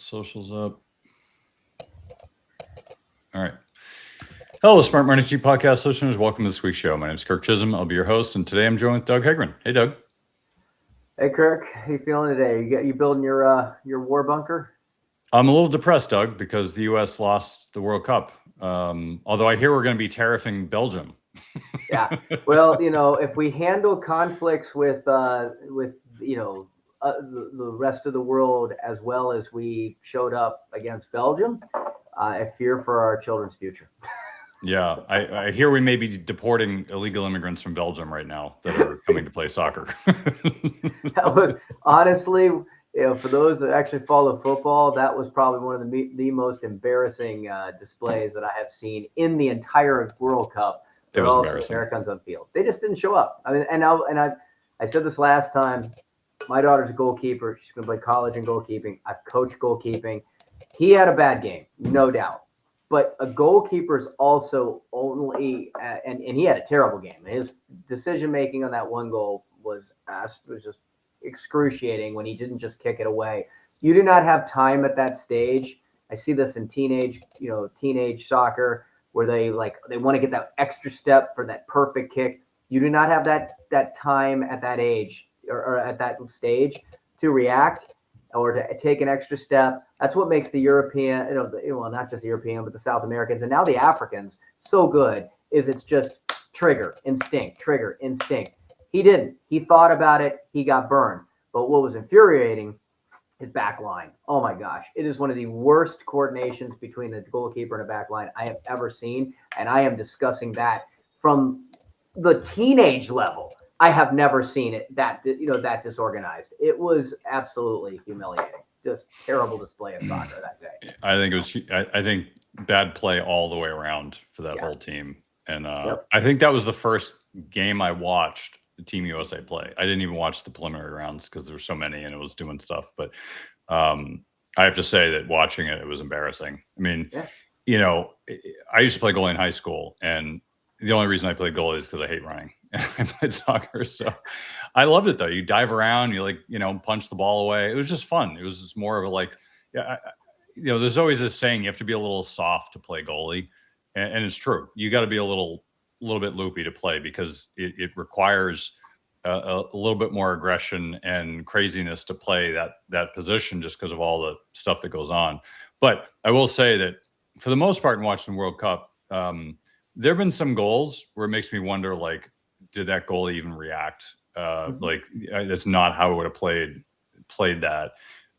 Socials up. All right. Hello, Smart Money Cheap Podcast listeners. Welcome to this week's show. My name is Kirk Chisholm. I'll be your host, and today I'm joined with Doug Hegren. Hey, Doug. Hey, Kirk. How you feeling today? You building your war bunker? I'm a little depressed, Doug, because the U.S. lost the World Cup. Although I hear we're going to be tariffing Belgium. Yeah. Well, if we handle conflicts with the rest of the world as well as we showed up against Belgium, I fear for our children's future. Yeah, I hear we may be deporting illegal immigrants from Belgium right now that are coming to play soccer. Honestly, for those that actually follow football, that was probably one of the most embarrassing displays that I have seen in the entire World Cup. It was embarrassing. Americans on field, they just didn't show up. I mean, I said this last time. My daughter's a goalkeeper. She's going to play college in goalkeeping. I've coached goalkeeping. He had a bad game, no doubt. But a goalkeeper is also only, and he had a terrible game. His decision-making on that one goal was just excruciating when he didn't just kick it away. You do not have time at that stage. I see this in teenage soccer where they want to get that extra step for that perfect kick. You do not have that time at that age or at that stage to react or to take an extra step. That's what makes the European, not just the European, but the South Americans and now the Africans so good. It's just trigger, instinct. He didn't. He thought about it. He got burned. But what was infuriating, his back line. Oh my gosh. It is one of the worst coordinations between the goalkeeper and a back line I have ever seen. And I am discussing that from the teenage level. I have never seen it that disorganized. It was absolutely humiliating. Just terrible display of soccer that day. I think bad play all the way around for that whole team. And I think that was the first game I watched the Team USA play. I didn't even watch the preliminary rounds because there were so many and it was doing stuff. But I have to say that watching it was embarrassing. I mean, I used to play goalie in high school, and the only reason I played goalie is because I hate running. I played soccer, so I loved it though. You dive around, you punch the ball away. It was just fun. It was just more of a there's always this saying you have to be a little soft to play goalie, and it's true. You got to be a little bit loopy to play because it requires a little bit more aggression and craziness to play that position just because of all the stuff that goes on. But I will say that for the most part in watching the World Cup, there have been some goals where it makes me wonder, did that goalie even react? That's not how I would have played that.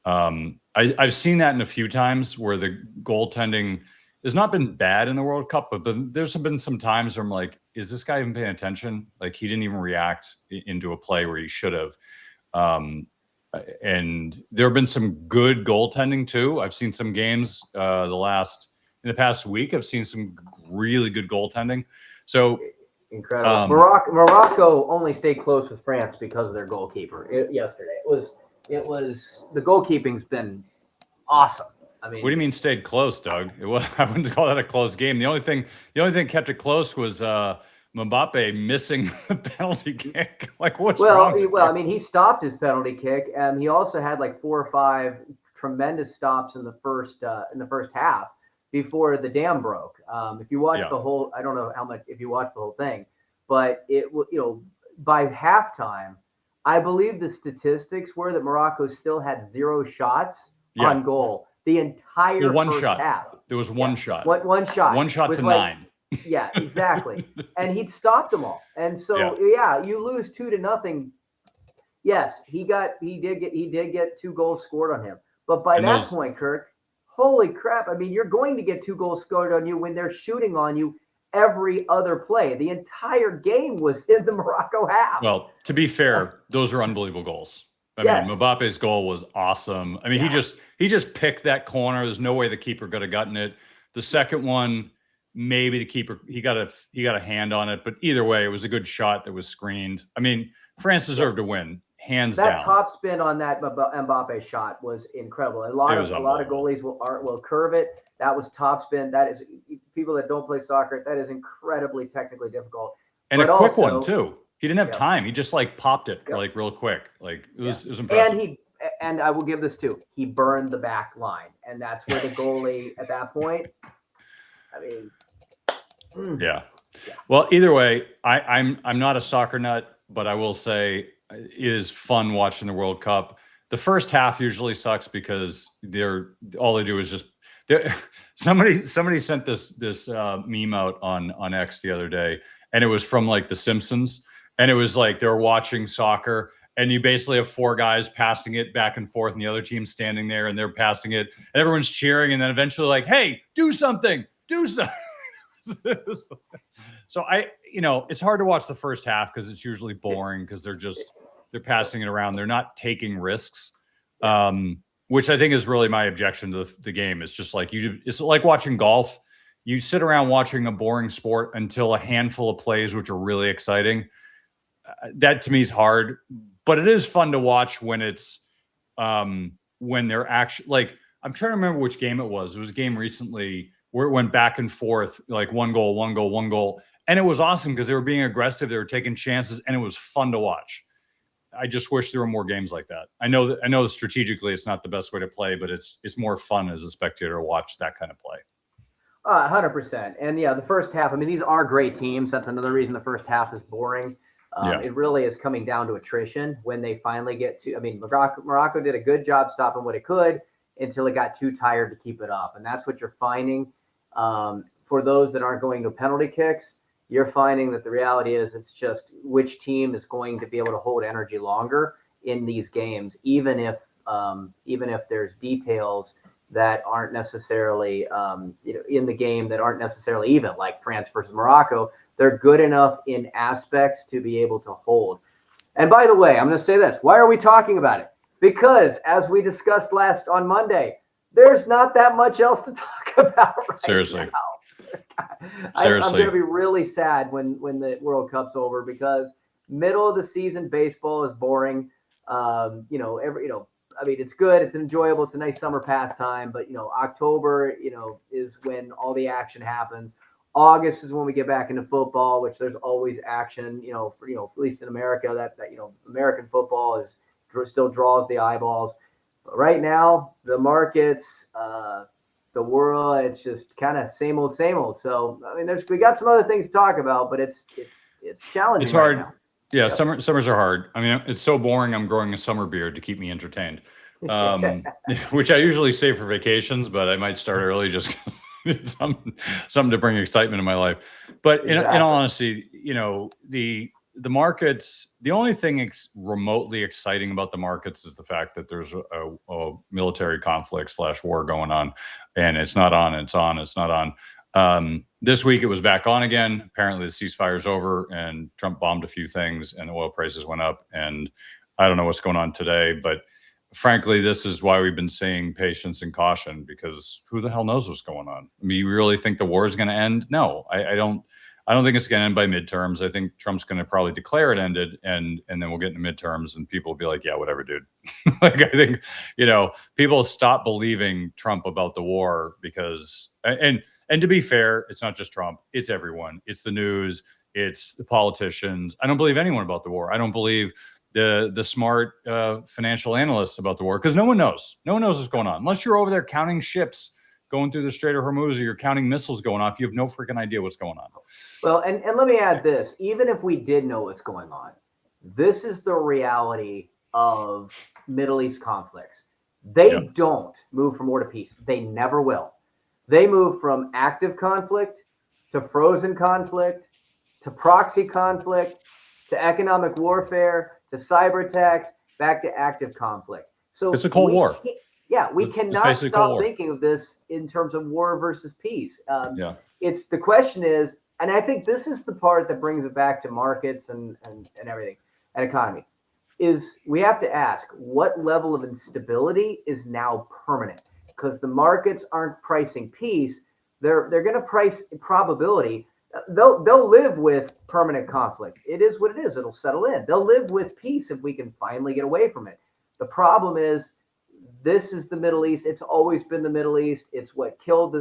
I've seen that in a few times where the goaltending has not been bad in the World Cup, but there's been some times where I'm like, is this guy even paying attention? He didn't even react into a play where he should have. And there have been some good goaltending too. I've seen some games in the past week. I've seen some really good goaltending. So incredible. Morocco only stayed close with France because of their goalkeeper yesterday. It was the goalkeeping's been awesome. I mean, what do you mean stayed close, Doug? I wouldn't call that a close game. The only thing kept it close was Mbappe missing the penalty kick. What's wrong with you? I mean, he stopped his penalty kick, and he also had 4 or 5 tremendous stops in the first half before the dam broke. If you watch the whole, I don't know how much if you watch the whole thing, but by halftime, I believe the statistics were that Morocco still had 0 shots on goal the entire first half. There was one shot. One shot. One shot to 9. Yeah, exactly. And he'd stopped them all. And so you lose 2-0. Yes, he did get 2 goals scored on him. But by that point, Kirk, holy crap. I mean, you're going to get 2 goals scored on you when they're shooting on you every other play. The entire game was in the Morocco half. Well, to be fair, those are unbelievable goals. I mean, Mbappe's goal was awesome. I mean, he just picked that corner. There's no way the keeper could have gotten it. The second one, maybe the keeper, he got a hand on it, but either way, it was a good shot that was screened. I mean, France deserved to win, hands down. That top spin on that Mbappe shot was incredible. A lot of goalies will curve it. That was top spin. That is, people that don't play soccer, that is incredibly technically difficult. And a quick one too. He didn't have time. He just popped it real quick. It was impressive. And I will give this too. He burned the back line, and that's where the goalie at that point. I mean, yeah. Well, either way, I'm not a soccer nut, but I will say it is fun watching the World Cup. The first half usually sucks because all they do is just somebody sent this meme out on X the other day, and it was from like The Simpsons, and it was like they're watching soccer. And you basically have four guys passing it back and forth, and the other team's standing there, and they're passing it, and everyone's cheering, and then eventually like, "Hey, do something, do something." So it's hard to watch the first half because it's usually boring because they're passing it around, they're not taking risks, which I think is really my objection to the game. It's just like it's like watching golf. You sit around watching a boring sport until a handful of plays which are really exciting. That to me is hard. But it is fun to watch when it's when they're actually like, I'm trying to remember which game it was. It was a game recently where it went back and forth, like one goal. And it was awesome because they were being aggressive. They were taking chances and it was fun to watch. I just wish there were more games like that. I know strategically it's not the best way to play, but it's more fun as a spectator to watch that kind of play. 100%. And yeah, the first half, I mean, these are great teams. That's another reason the first half is boring. It really is coming down to attrition when they finally get to. I mean, Morocco did a good job stopping what it could until it got too tired to keep it up, and that's what you're finding. For those that aren't going to penalty kicks, you're finding that the reality is it's just which team is going to be able to hold energy longer in these games, even if there's details that aren't necessarily in the game that aren't necessarily even, like France versus Morocco. They're good enough in aspects to be able to hold. And by the way, I'm going to say this. Why are we talking about it? Because as we discussed last on Monday, there's not that much else to talk about right Seriously. now. I'm going to be really sad when the World Cup's over because middle of the season baseball is boring. I mean, it's good. It's enjoyable. It's a nice summer pastime. But, October, is when all the action happens. August is when we get back into football, which there's always action, at least in America, that American football still draws the eyeballs. But right now, the markets, the world, it's just kind of same old. So, I mean, we got some other things to talk about, but it's challenging. It's hard. Right now. Yeah. Yep. Summers are hard. I mean, it's so boring. I'm growing a summer beard to keep me entertained, which I usually save for vacations, but I might start early just something to bring excitement in my life. But in all honesty, the markets, the only thing remotely exciting about the markets is the fact that there's a military conflict / war going on, and it's not on, it's on, it's not on. This week it was back on again. Apparently the ceasefire's over and Trump bombed a few things and oil prices went up. And I don't know what's going on today, but frankly, this is why we've been saying patience and caution, because who the hell knows what's going on? I mean, you really think the war is going to end? No, I don't think it's going to end by midterms. I think Trump's going to probably declare it ended, and then we'll get into midterms and people will be like, yeah, whatever, dude. Like, I think, people stop believing Trump about the war because, and to be fair, it's not just Trump, it's everyone. It's the news, it's the politicians. I don't believe anyone about the war. I don't believe the smart financial analysts about the war, because no one knows what's going on unless you're over there counting ships going through the Strait of Hormuz, or you're counting missiles going off. You have no freaking idea what's going on. Well, and let me add this. Even if we did know what's going on, this is the reality of Middle East conflicts. They don't move from war to peace. They never will. They move from active conflict to frozen conflict to proxy conflict to economic warfare to cyber attacks, back to active conflict. So it's a Cold War. We cannot stop thinking of this in terms of war versus peace. It's the question is, and I think this is the part that brings it back to markets and everything, and economy, is we have to ask what level of instability is now permanent, because the markets aren't pricing peace. They're going to price probability. They'll live with permanent conflict. It is what it is. It'll settle in. They'll live with peace if we can finally get away from it. The problem is, this is the Middle East. It's always been the Middle East. It's what killed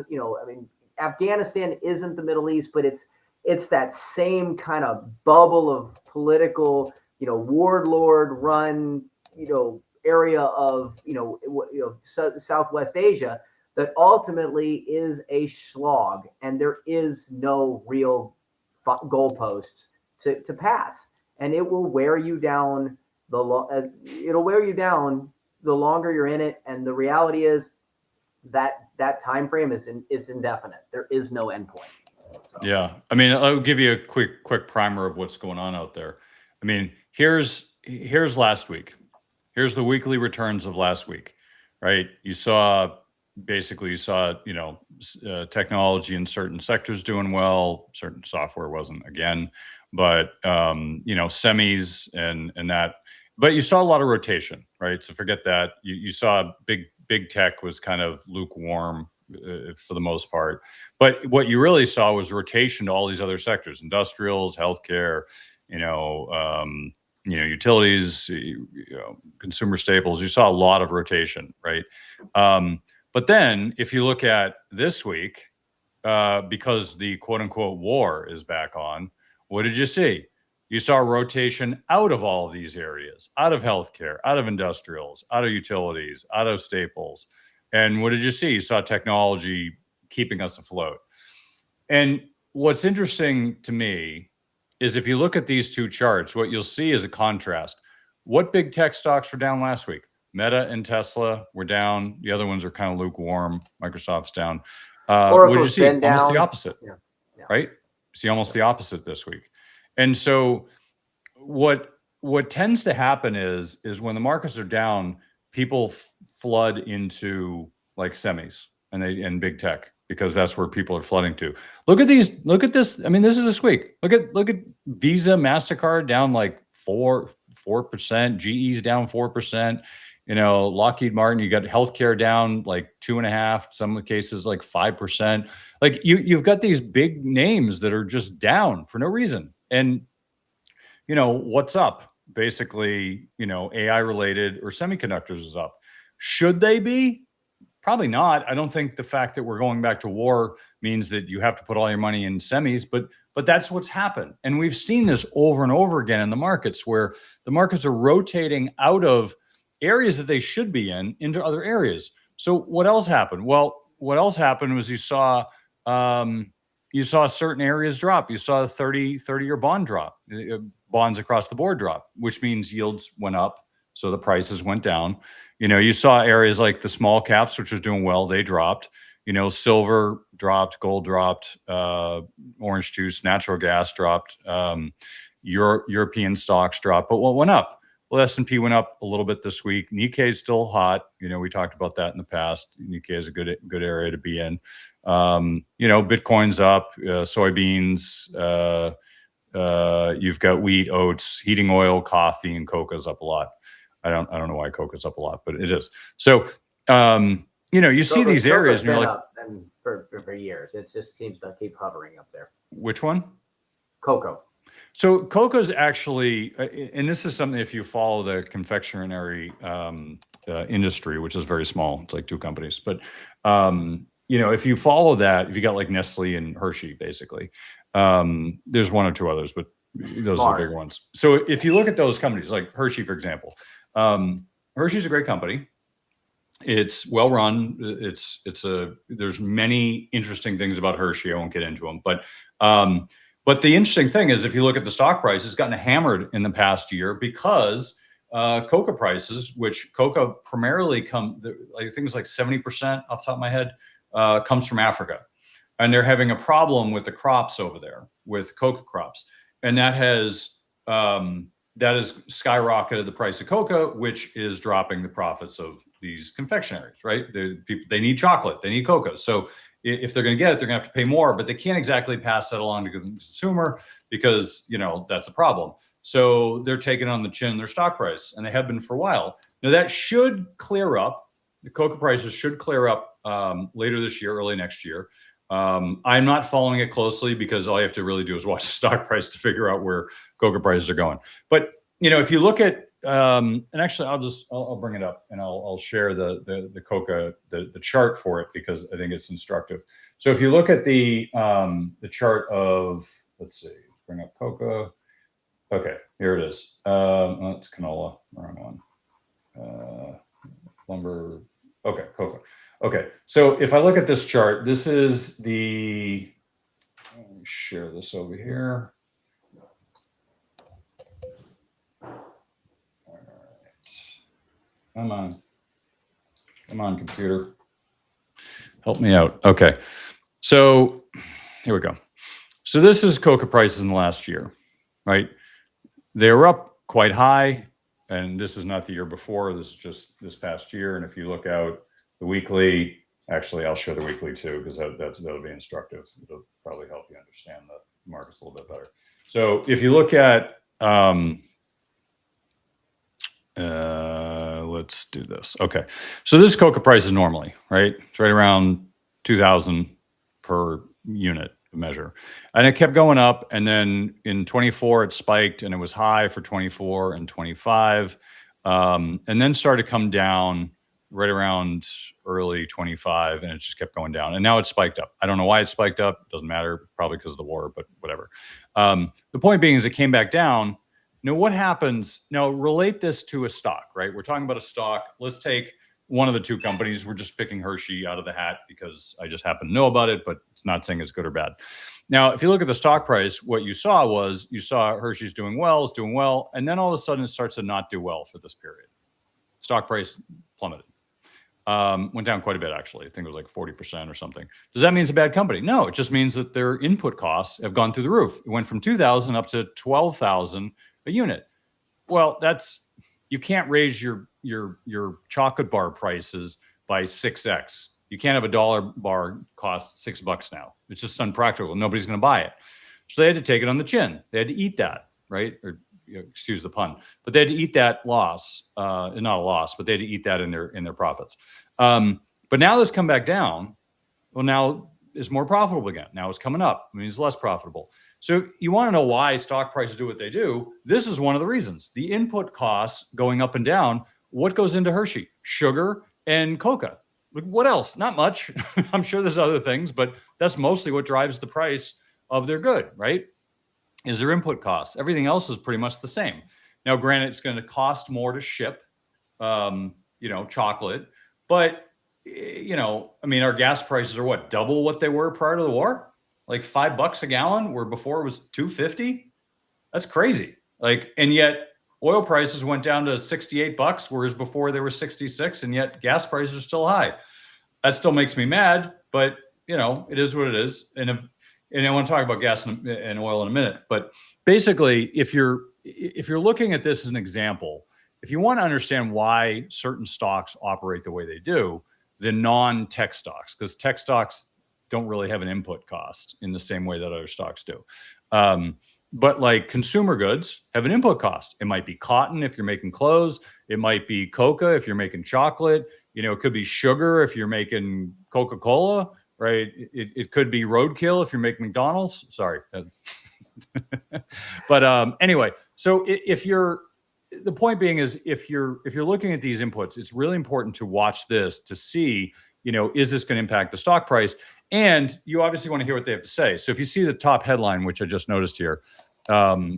Afghanistan isn't the Middle East, but it's that same kind of bubble of political, warlord run, area of Southwest Asia that ultimately is a slog, and there is no real goalposts to pass, and it will wear you down it'll wear you down the longer you're in it. And the reality is that time frame is indefinite. There is no endpoint. So. Yeah, I mean, I'll give you a quick primer of what's going on out there. I mean, here's last week. Here's the weekly returns of last week, right? You saw technology in certain sectors doing well, certain software wasn't again, but semis and that. But you saw a lot of rotation, right? So forget that. You saw big tech was kind of lukewarm for the most part. But what you really saw was rotation to all these other sectors: industrials, healthcare, utilities, consumer staples. You saw a lot of rotation, right? But then if you look at this week, because the quote unquote war is back on, what did you see? You saw rotation out of all of these areas, out of healthcare, out of industrials, out of utilities, out of staples. And what did you see? You saw technology keeping us afloat. And what's interesting to me is if you look at these two charts, what you'll see is a contrast. What big tech stocks were down last week? Meta and Tesla were down. The other ones are kind of lukewarm. Microsoft's down. What did you see? Almost the opposite, right? See almost the opposite this week. And so what tends to happen is when the markets are down, people flood into like semis and big tech, because that's where people are flooding to. Look at this. I mean, this is this week. Look at Visa, MasterCard down like 4%, GE's down 4%. Lockheed Martin, you got healthcare down like 2.5%, some cases like 5%. Like you've got these big names that are just down for no reason. And what's up? Basically, AI related or semiconductors is up. Should they be? Probably not. I don't think the fact that we're going back to war means that you have to put all your money in semis, but that's what's happened. And we've seen this over and over again in the markets, where the markets are rotating out of areas that they should be in into other areas. So what else happened? Well, what else happened was you saw certain areas drop. You saw a 30-year bond drop, bonds across the board drop, which means yields went up, so the prices went down. You saw areas like the small caps, which was doing well, they dropped. Silver dropped, gold dropped, orange juice, natural gas dropped, European stocks dropped. But what went up? Well, S&P went up a little bit this week. Nikkei is still hot. We talked about that in the past. Nikkei is a good area to be in. Bitcoin's up, soybeans. You've got wheat, oats, heating oil, coffee, and cocoa's up a lot. I don't know why cocoa's up a lot, but it is. So, you see these areas, and you're like, for years, it just seems to keep hovering up there. Which one? Cocoa. So cocoa's actually, and this is something, if you follow the confectionery industry, which is very small, it's like 2 companies, but if you follow that, if you got like Nestle and Hershey, basically, there's 1 or 2 others, but those are the big ones. So if you look at those companies, like Hershey, for example, Hershey's a great company. It's well run. There's many interesting things about Hershey. I won't get into them, but the interesting thing is, if you look at the stock price, it's gotten hammered in the past year because cocoa prices, which cocoa primarily I think it's like 70% off the top of my head, comes from Africa. And they're having a problem with the crops over there, with cocoa crops. And that has skyrocketed the price of cocoa, which is dropping the profits of these confectionaries, right? They need chocolate, they need cocoa. So if they're going to get it, they're going to have to pay more, but they can't exactly pass that along to the consumer because, that's a problem. So they're taking on the chin their stock price, and they have been for a while. Now that should clear up. The cocoa prices should clear up later this year, early next year. I'm not following it closely because all you have to really do is watch the stock price to figure out where cocoa prices are going. But, if you look at, and actually I'll bring it up and I'll share the cocoa, the chart for it, because I think it's instructive. So if you look at the chart of, let's see, bring up cocoa. Okay, here it is. It's canola, wrong one. lumber. Okay, cocoa. Okay, so if I look at this chart, this is the. Let me share this over here. All right. Come on, computer. Help me out. Okay, so here we go. So this is cocoa prices in the last year, right? They were up quite high, and this is not the year before. This is just this past year. And if you look out the weekly, actually, I'll show the weekly too, because that'll be instructive. It'll probably help you understand the markets a little bit better. So if you look at, let's do this. Okay, so this cocoa price is normally, right? It's right around 2,000 per unit measure, and it kept going up, and then in 24 it spiked, and it was high for 24 and 25, and then started to come down right around early 25, and it just kept going down, and now it's spiked up. I don't know why it spiked up. It doesn't matter, probably because of the war, but whatever. The point being is it came back down. Now what happens, now relate this to a stock, right? We're talking about a stock. Let's take one of the two companies. We're just picking Hershey out of the hat because I just happen to know about it, but it's not saying it's good or bad. Now, if you look at the stock price, what you saw was Hershey's doing well, it's doing well, and then all of a sudden it starts to not do well for this period. Stock price plummeted. Went down quite a bit, actually. I think it was like 40% or something. Does that mean it's a bad company? No, it just means that their input costs have gone through the roof. It went from 2,000 up to 12,000 a unit. Well, you can't raise your chocolate bar prices by 6x. You can't have a dollar bar cost $6 now. It's just unpractical. Nobody's going to buy it. So they had to take it on the chin. They had to eat that, right? Or excuse the pun, but they had to eat that loss. Not a loss, but they had to eat that in their profits. But now that's come back down. Well, now it's more profitable again. Now it's coming up. I mean, it's less profitable. So you want to know why stock prices do what they do. This is one of the reasons. The input costs going up and down. What goes into Hershey? Sugar and cocoa. What else? Not much. I'm sure there's other things, but that's mostly what drives the price of their good, right? Is their input costs. Everything else is pretty much the same. Now, granted, it's going to cost more to ship, chocolate, but I mean, our gas prices are what, double what they were prior to the war? Like $5 a gallon, where before it was $2.50. That's crazy. And yet oil prices went down to $68, whereas before they were 66, and yet gas prices are still high. That still makes me mad, but it is what it is. And I want to talk about gas and oil in a minute. But basically, if you're looking at this as an example, if you want to understand why certain stocks operate the way they do, the non-tech stocks, because tech stocks don't really have an input cost in the same way that other stocks do. But like consumer goods have an input cost. It might be cotton if you're making clothes. It might be cocoa if you're making chocolate. It could be sugar if you're making Coca-Cola, right? It could be roadkill if you're making McDonald's. Sorry. But anyway, so the point being is if you're looking at these inputs, it's really important to watch this to see, is this going to impact the stock price? And you obviously want to hear what they have to say. So if you see the top headline, which I just noticed here,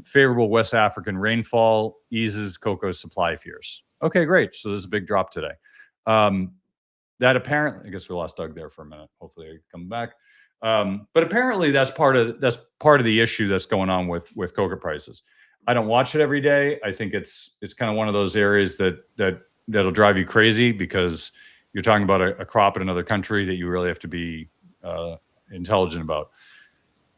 favorable West African rainfall eases cocoa supply fears. Okay, great. So there's a big drop today. That apparently, I guess we lost Doug there for a minute. Hopefully he'll come back. But apparently that's part of the issue that's going on with cocoa prices. I don't watch it every day. I think it's kind of one of those areas that'll drive you crazy because you're talking about a crop in another country that you really have to be intelligent about.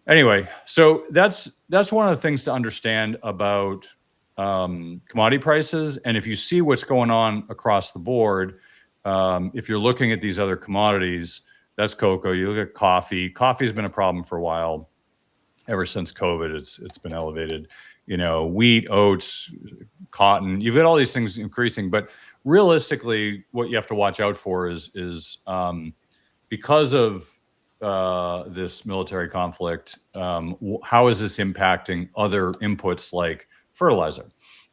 Anyway, so that's one of the things to understand about commodity prices. And if you see what's going on across the board, if you're looking at these other commodities, that's cocoa. You look at coffee. Coffee has been a problem for a while. Ever since COVID, it's been elevated. Wheat, oats, cotton. You've got all these things increasing, but realistically, what you have to watch out for is because of this military conflict, how is this impacting other inputs like fertilizer?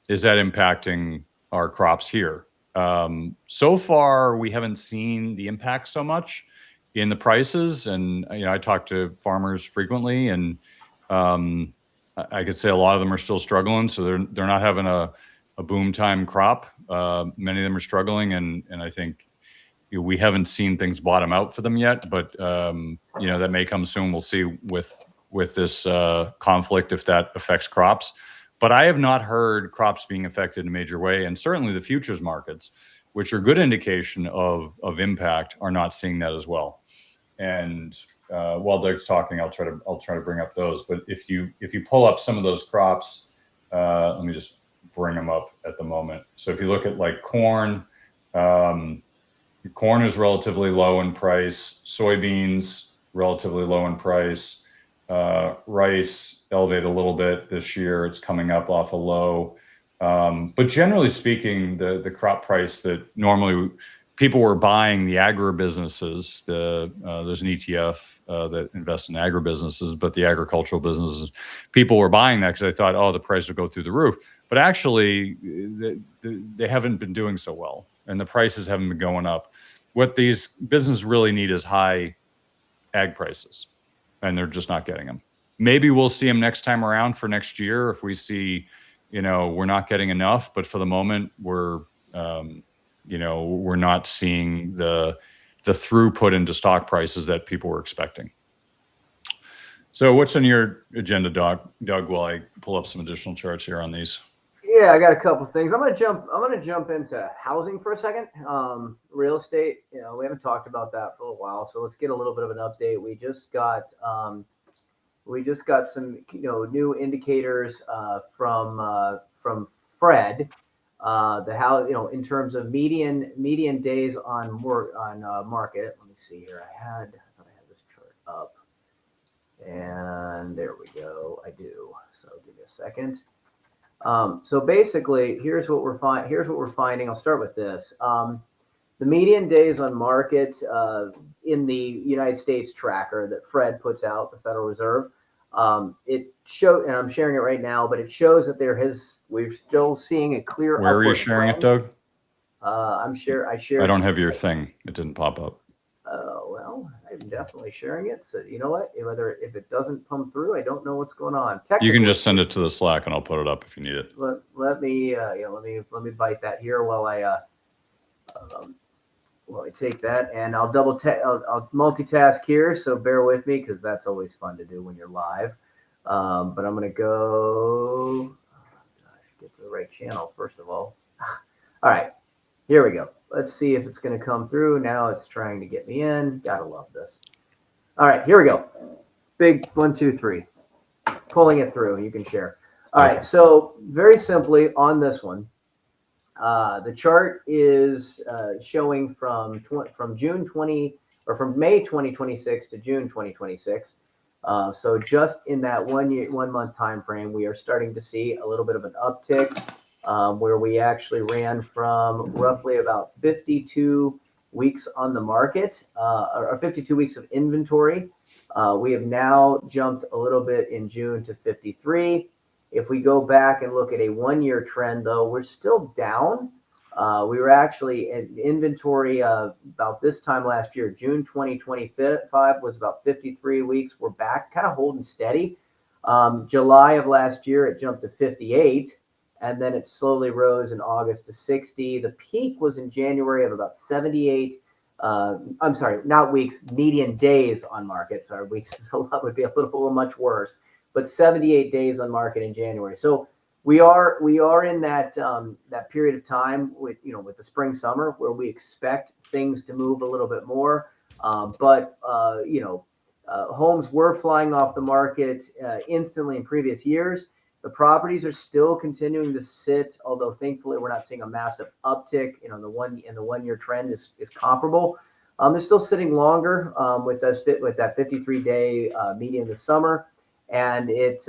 Is that impacting our crops here? So far, we haven't seen the impact so much in the prices. And, I talk to farmers frequently, and I could say a lot of them are still struggling. So they're not having a boom time crop. Many of them are struggling, and I think we haven't seen things bottom out for them yet, but that may come soon. We'll see with this conflict if that affects crops. But I have not heard crops being affected in a major way, and certainly the futures markets, which are a good indication of impact, are not seeing that as well. And while Doug's talking, I'll try to bring up those. But if you pull up some of those crops, let me just bring them up at the moment. So if you look at like corn, corn is relatively low in price. Soybeans relatively low in price. Rice elevated a little bit this year. It's coming up off a low. But generally speaking, the crop price that normally people were buying, the agribusinesses, there's an ETF that invests in agribusinesses, but the agricultural businesses, people were buying that because they thought, oh, the price will go through the roof. But actually, they haven't been doing so well, and the prices haven't been going up. What these businesses really need is high ag prices, and they're just not getting them. Maybe we'll see them next time around for next year if we see, we're not getting enough. But for the moment, we're not seeing the throughput into stock prices that people were expecting. So what's on your agenda, Doug, while I pull up some additional charts here on these? Yeah, I got a couple of things. I'm gonna jump into housing for a second. Real estate, we haven't talked about that for a while, so let's get a little bit of an update. We just got some new indicators from Fred. The how in terms of median days on market. Let me see here. I thought I had this chart up, and there we go. I do. So give me a second. So basically, here's what we're finding. I'll start with this. The median days on market in the United States tracker that Fred puts out, the Federal Reserve, it showed, and I'm sharing it right now, but it shows that we're still seeing a clear. Where are you sharing it, Doug? I shared. I don't have your thing. It didn't pop up. Well, I'm definitely sharing it. So you know what? If it doesn't come through, I don't know what's going on. You can just send it to the Slack, and I'll put it up if you need it. Let me bite that here while I take that, and I'll I'll multitask here. So bear with me because that's always fun to do when you're live. But I'm gonna go. Get to the right channel first of all. All right, here we go. Let's see if it's going to come through. Now it's trying to get me in. Gotta love this. All right, here we go. Big 1, 2, 3. Pulling it through. You can share. All right, so very simply on this one, the chart is showing from June 20 or from May 2026 to June 2026. So just in that 1 month time frame, we are starting to see a little bit of an uptick. Where we actually ran from roughly about 52 weeks on the market, or 52 weeks of inventory. We have now jumped a little bit in June to 53. If we go back and look at a 1 year trend, though, we're still down. We were actually in inventory about this time last year, June 2025 was about 53 weeks. We're back kind of holding steady. July of last year, it jumped to 58. And then it slowly rose in August to 60. The peak was in January of about 78. I'm sorry, not weeks, median days on market. Sorry, weeks would be a little much worse. But 78 days on market in January. So we are in that period of time with the spring summer where we expect things to move a little bit more. But homes were flying off the market instantly in previous years. The properties are still continuing to sit, although thankfully we're not seeing a massive uptick. The 1 year trend is comparable. They're still sitting longer with that 53-day median this summer, and it's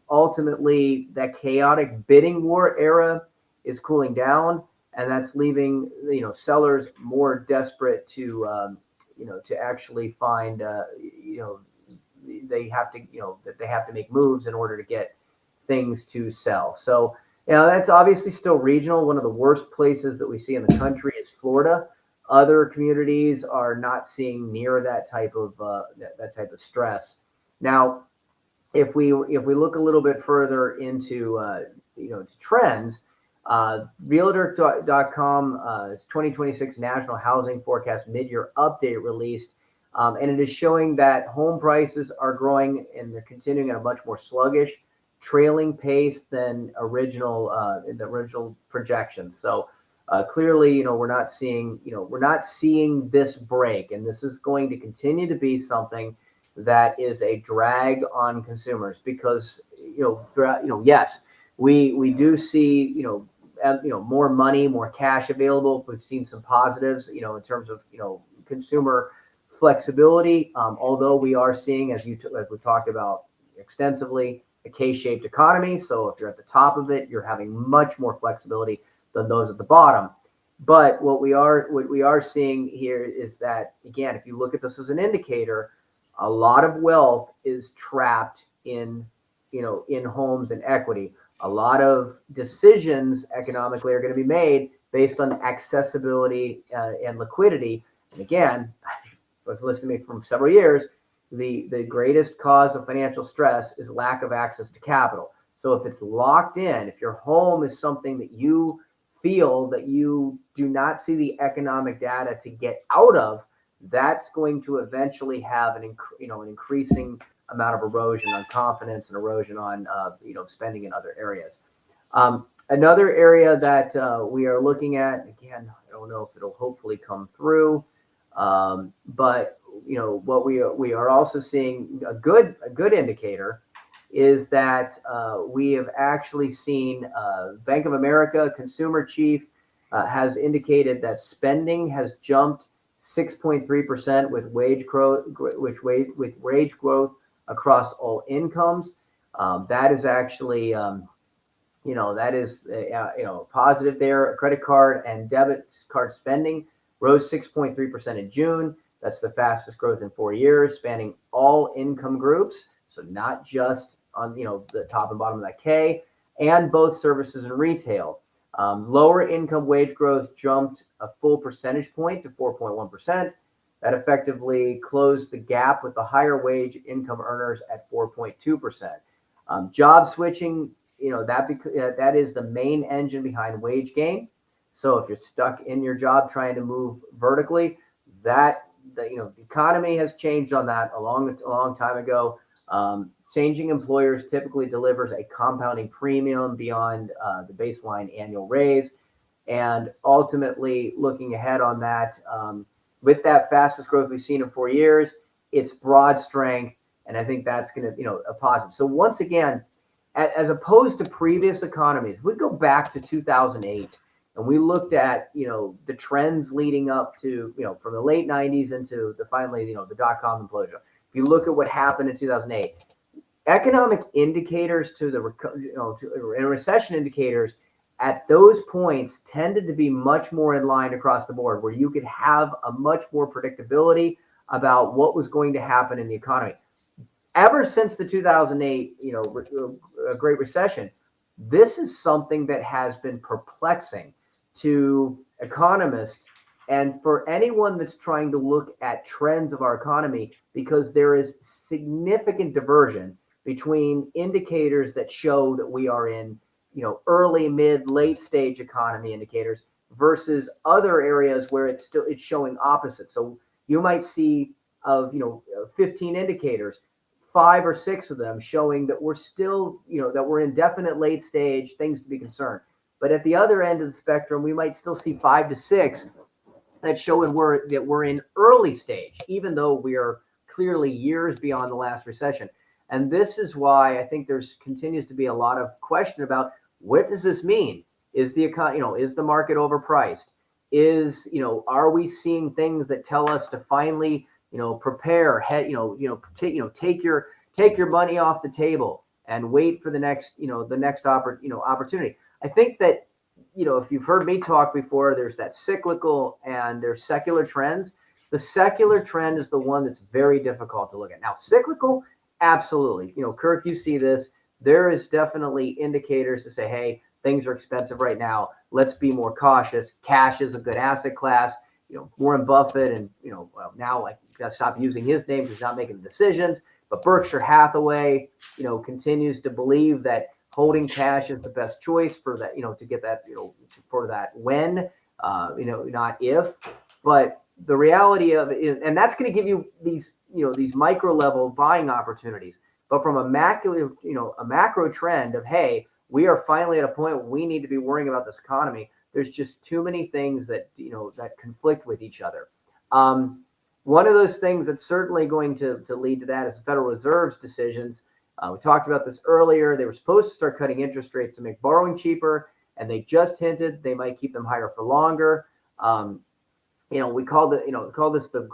ultimately that chaotic bidding war era is cooling down, and that's leaving sellers more desperate to actually find they have to make moves in order to get things to sell. So, that's obviously still regional. One of the worst places that we see in the country is Florida. Other communities are not seeing near that type of stress. Now, if we look a little bit further into trends, Realtor.com 2026 National Housing Forecast mid-year update released, and it is showing that home prices are growing and they're continuing at a much more sluggish, trailing pace than the original projections. So clearly, we're not seeing this break, and this is going to continue to be something that is a drag on consumers because yes, we do see more money, more cash available. We've seen some positives in terms of consumer flexibility. Although we are seeing, as we talked about extensively, a K-shaped economy. So if you're at the top of it, you're having much more flexibility than those at the bottom. But what we are seeing here is that, again, if you look at this as an indicator, a lot of wealth is trapped in homes and equity. A lot of decisions economically are going to be made based on accessibility and liquidity. And again, I've listened to me for several years. The greatest cause of financial stress is lack of access to capital. So if it's locked in, if your home is something that you feel that you do not see the economic data to get out of, that's going to eventually have an increasing amount of erosion on confidence and erosion on spending in other areas. Another area that we are looking at, again, I don't know if it'll hopefully come through, but what we are also seeing a good indicator is that we have actually seen Bank of America consumer chief has indicated that spending has jumped 6.3% with wage growth across all incomes. That is actually positive there. Credit card and debit card spending rose 6.3% in June. That's the fastest growth in 4 years, spanning all income groups. So not just on the top and bottom of that K, and both services and retail. Lower income wage growth jumped a full percentage point to 4.1%. That effectively closed the gap with the higher wage income earners at 4.2%. Job switching, that is the main engine behind wage gain. So if you're stuck in your job trying to move vertically, the economy has changed on that a long time ago. Changing employers typically delivers a compounding premium beyond the baseline annual raise. And ultimately, looking ahead on that, with that fastest growth we've seen in 4 years, it's broad strength. And I think that's going to, a positive. So once again, as opposed to previous economies, if we go back to 2008 and we looked at, the trends leading up to, from the late 90s into finally, the dot-com implosion. If you look at what happened in 2008, economic indicators and recession indicators at those points tended to be much more in line across the board, where you could have a much more predictability about what was going to happen in the economy. Ever since the 2008, Great Recession, this is something that has been perplexing to economists and for anyone that's trying to look at trends of our economy, because there is significant diversion between indicators that show that we are in, early, mid, late stage economy indicators versus other areas where it's showing opposite. So you might see of 15 indicators, 5 or 6 of them showing that we're still, that we're in definite late stage, things to be concerned. But at the other end of the spectrum, we might still see 5 to 6 that show that we're in early stage, even though we are clearly years beyond the last recession. And this is why I think there's continues to be a lot of question about what does this mean? Is the is the market overpriced? Are we seeing things that tell us to finally prepare, take your money off the table and wait for the next opportunity. I think that if you've heard me talk before, there's that cyclical and there's secular trends. The secular trend is the one that's very difficult to look at. Now, cyclical, absolutely. Kirk, you see this. There is definitely indicators to say, hey, things are expensive right now. Let's be more cautious. Cash is a good asset class. Warren Buffett and, now I got to stop using his name because he's not making the decisions. But Berkshire Hathaway, continues to believe that holding cash is the best choice for that, to get that, for that when, not if. But the reality of it is, and that's going to give you these micro level buying opportunities. But from a macro trend of, hey, we are finally at a point where we need to be worrying about this economy. There's just too many things that that conflict with each other. One of those things that's certainly going to lead to that is the Federal Reserve's decisions. We talked about this earlier. They were supposed to start cutting interest rates to make borrowing cheaper, and they just hinted they might keep them higher for longer. We call this the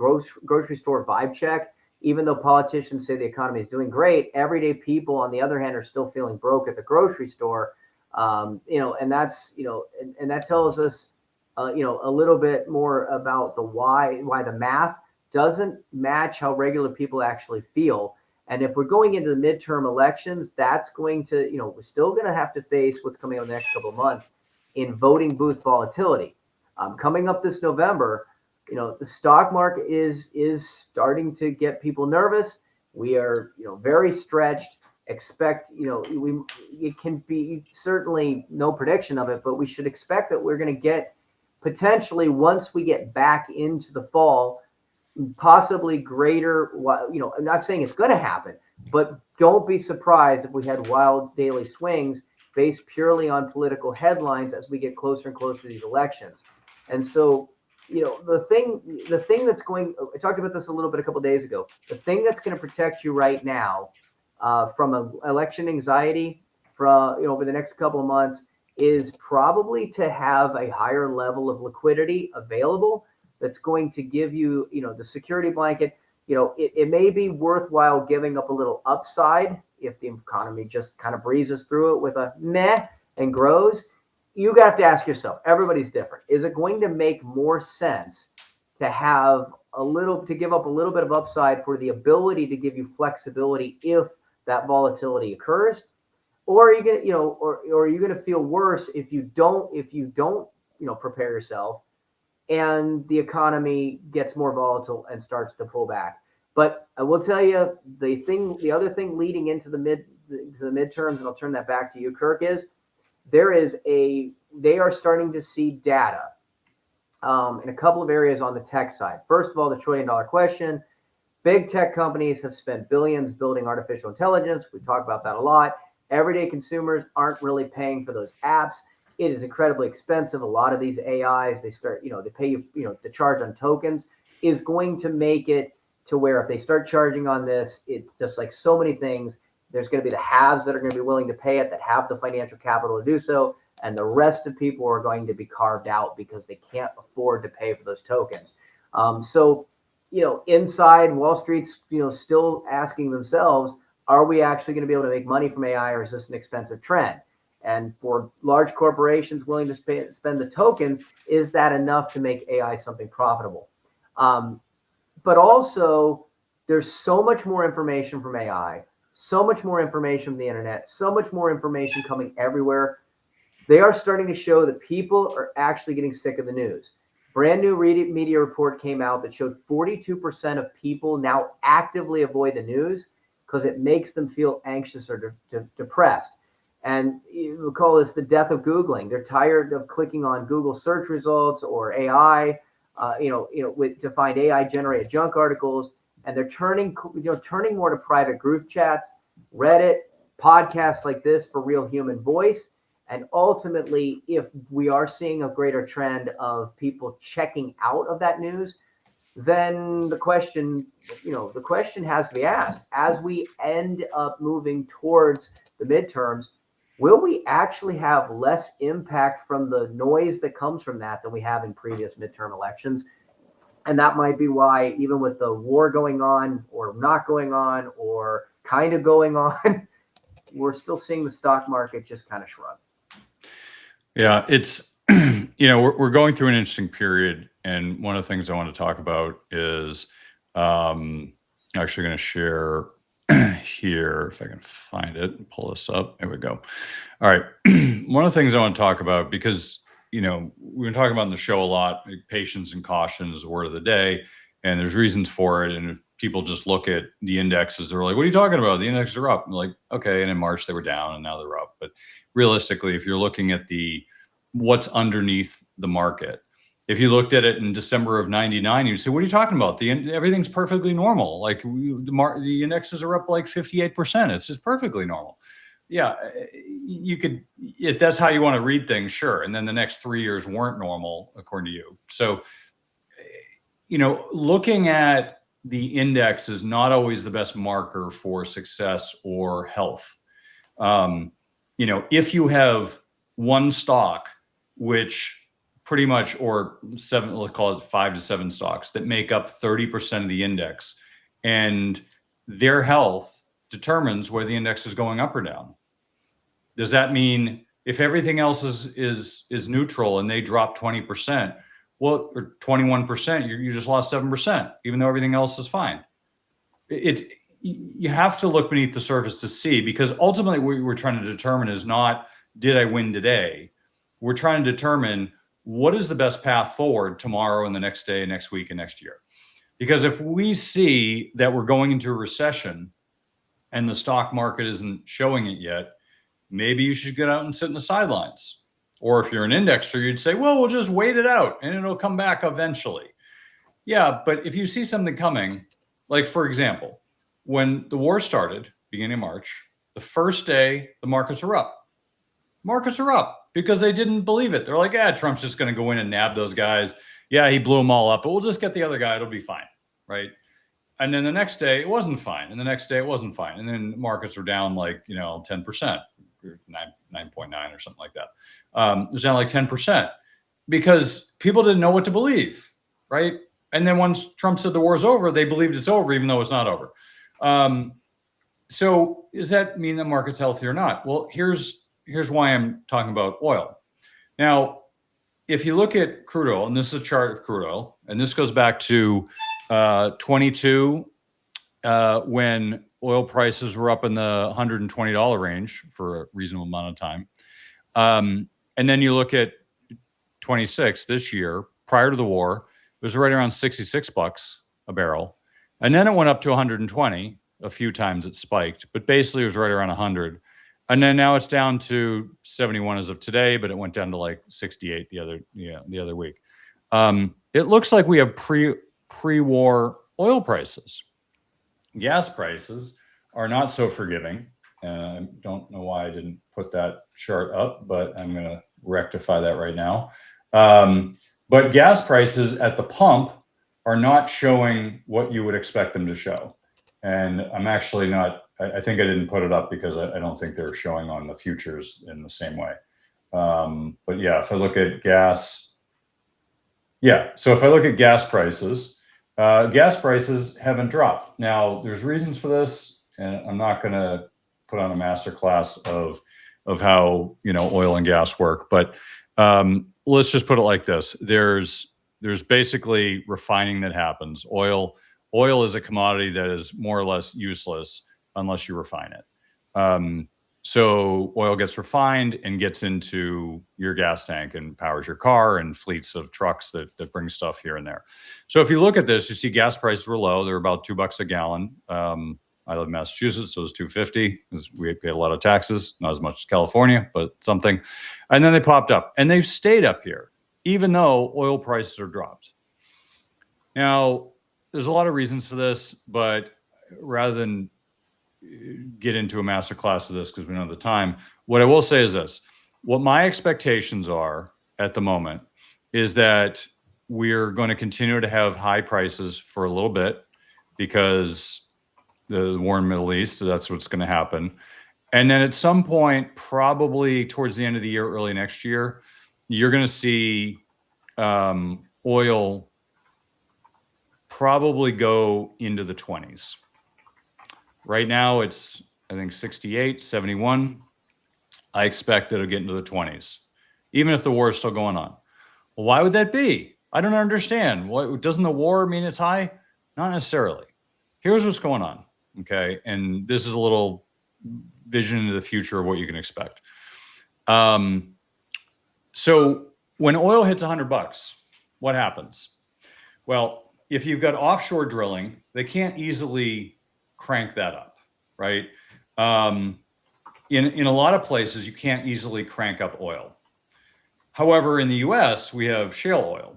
grocery store vibe check. Even though politicians say the economy is doing great, everyday people, on the other hand, are still feeling broke at the grocery store. And that's, and that tells us, a little bit more about the why the math doesn't match how regular people actually feel. And if we're going into the midterm elections, that's going to, we're still going to have to face what's coming up the next couple of months in voting booth volatility. Coming up this November, the stock market is starting to get people nervous. We are, very stretched. Expect, it can be certainly no prediction of it, but we should expect that we're going to get potentially, once we get back into the fall, possibly greater, I'm not saying it's going to happen, but don't be surprised if we had wild daily swings based purely on political headlines as we get closer and closer to these elections. And so, the thing that's going, I talked about this a little bit a couple of days ago, the thing that's going to protect you right now from election anxiety over the next couple of months is probably to have a higher level of liquidity available that's going to give you, the security blanket. It may be worthwhile giving up a little upside if the economy just kind of breezes through it with a meh and grows. You have to ask yourself, everybody's different. Is it going to make more sense to give up a little bit of upside for the ability to give you flexibility if that volatility occurs? Or are you going to, or are you going to feel worse if you don't, prepare yourself and the economy gets more volatile and starts to pull back? But I will tell you, the other thing leading into the midterms, and I'll turn that back to you, Kirk, is they are starting to see data in a couple of areas on the tech side. First of all, the $1 trillion question. Big tech companies have spent billions building artificial intelligence. We talk about that a lot. Everyday consumers aren't really paying for those apps. It is incredibly expensive. A lot of these AIs, they start, they pay you, the charge on tokens is going to make it to where if they start charging on this, it just like so many things, there's going to be the haves that are going to be willing to pay it, that have the financial capital to do so. And the rest of people are going to be carved out because they can't afford to pay for those tokens. So, inside Wall Street's, still asking themselves, are we actually going to be able to make money from AI, or is this an expensive trend? And for large corporations willing to spend the tokens, is that enough to make AI something profitable? But also, there's so much more information from AI, so much more information from the internet, so much more information coming everywhere. They are starting to show that people are actually getting sick of the news. Brand new media report came out that showed 42% of people now actively avoid the news because it makes them feel anxious or depressed. And we call this the death of Googling. They're tired of clicking on Google search results or AI, to find AI generated junk articles, and they're turning more to private group chats, Reddit, podcasts like this for real human voice. And ultimately, if we are seeing a greater trend of people checking out of that news, then the question has to be asked, as we end up moving towards the midterms, will we actually have less impact from the noise that comes from that than we have in previous midterm elections? And that might be why, even with the war going on or not going on or kind of going on, we're still seeing the stock market just kind of shrug. Yeah, it's, we're going through an interesting period. And one of the things I want to talk about is actually going to share here, if I can find it and pull this up. There we go. All right. One of the things I want to talk about, because, we've been talking about in the show a lot, patience and caution is the word of the day. And there's reasons for it. And people just look at the indexes. They're like, what are you talking about? The indexes are up. I'm like, okay. And in March they were down and now they're up. But realistically, if you're looking at what's underneath the market, if you looked at it in December of 99, you'd say, what are you talking about? Everything's perfectly normal. Like the indexes are up like 58%. It's just perfectly normal. Yeah, you could, if that's how you want to read things, sure. And then the next 3 years weren't normal, according to you. So, looking at the index is not always the best marker for success or health. If you have one stock, which pretty much, or seven, let's call it 5 to 7 stocks that make up 30% of the index, and their health determines whether the index is going up or down. Does that mean if everything else is neutral and they drop 20%, well, or 21%, you just lost 7%, even though everything else is fine. You have to look beneath the surface to see, because ultimately what we're trying to determine is not, did I win today? We're trying to determine what is the best path forward tomorrow and the next day, next week, and next year. Because if we see that we're going into a recession and the stock market isn't showing it yet, maybe you should get out and sit in the sidelines. Or if you're an indexer, you'd say, well, we'll just wait it out and it'll come back eventually. Yeah, but if you see something coming, like for example, when the war started, beginning of March, the first day the markets are up. Markets are up because they didn't believe it. They're like, Trump's just going to go in and nab those guys. Yeah, he blew them all up, but we'll just get the other guy. It'll be fine, right? And then the next day it wasn't fine. And the next day it wasn't fine. And then markets were down like, 10%, 9.9 or something like that. It was down like 10% because people didn't know what to believe, right? And then once Trump said the war's over, they believed it's over, even though it's not over. So does that mean that market's healthy or not? Well, here's why I'm talking about oil. Now, if you look at crude oil, and this is a chart of crude oil, and this goes back to 22, when oil prices were up in the $120 range for a reasonable amount of time. And then you look at 26 this year, prior to the war, it was right around $66 a barrel. And then it went up to 120. A few times it spiked, but basically it was right around 100. And then now it's down to 71 as of today, but it went down to like 68 the other week. It looks like we have pre-war oil prices. Gas prices are not so forgiving. I don't know why I didn't put that chart up, but I'm going to rectify that right now. But gas prices at the pump are not showing what you would expect them to show. And I'm actually not, I think I didn't put it up because I don't think they're showing on the futures in the same way. But yeah, if I look at gas, so if I look at gas prices haven't dropped. Now, there's reasons for this, and I'm not going to put on a masterclass of how oil and gas work, but let's just put it like this: there's basically refining that happens. Oil is a commodity that is more or less useless unless you refine it. So oil gets refined and gets into your gas tank and powers your car and fleets of trucks that bring stuff here and there. So if you look at this, you see gas prices were low. They're about $2 a gallon. I live in Massachusetts, so it was $2.50 because we pay a lot of taxes, not as much as California, but something. And then they popped up, and they've stayed up here, even though oil prices are dropped. Now, there's a lot of reasons for this, but rather than get into a masterclass of this because we don't have the time, what I will say is this: what my expectations are at the moment is that we're going to continue to have high prices for a little bit because the war in the Middle East, so that's what's going to happen. And then at some point, probably towards the end of the year, early next year, you're going to see oil probably go into the 20s. Right now, it's, I think, 68, 71. I expect it'll get into the 20s, even if the war is still going on. Well, why would that be? I don't understand. Doesn't the war mean it's high? Not necessarily. Here's what's going on, okay? And this is a little vision into the future of what you can expect. So when oil hits $100, what happens? Well, if you've got offshore drilling, they can't easily crank that up, right? In a lot of places, you can't easily crank up oil. However, in the US, we have shale oil.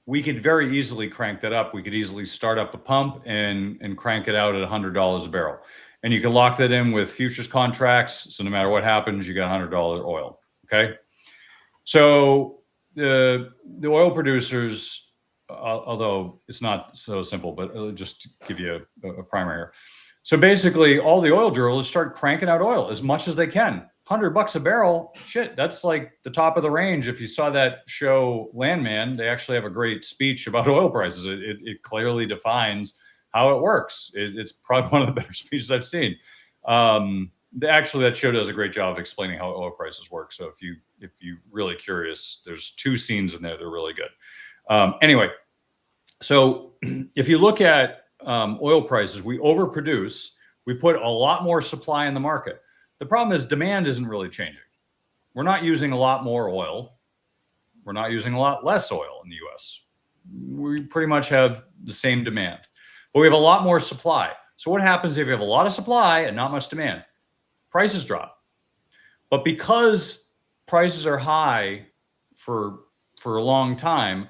We could very easily crank that up. We could easily start up a pump and crank it out at $100 a barrel. And you can lock that in with futures contracts. So no matter what happens, you got $100 oil. Okay. So the oil producers, although it's not so simple, but just to give you a primer here. So basically, all the oil drillers start cranking out oil as much as they can. $100 a barrel, shit, that's like the top of the range. If you saw that show Landman, they actually have a great speech about oil prices. It clearly defines how it works. It's probably one of the better speeches I've seen. Actually, that show does a great job of explaining how oil prices work. So if you're really curious, there's 2 scenes in there that are really good. Anyway, so if you look at oil prices, we overproduce. We put a lot more supply in the market. The problem is demand isn't really changing. We're not using a lot more oil. We're not using a lot less oil in the US. We pretty much have the same demand, but we have a lot more supply. So what happens if you have a lot of supply and not much demand? Prices drop. But because prices are high for a long time,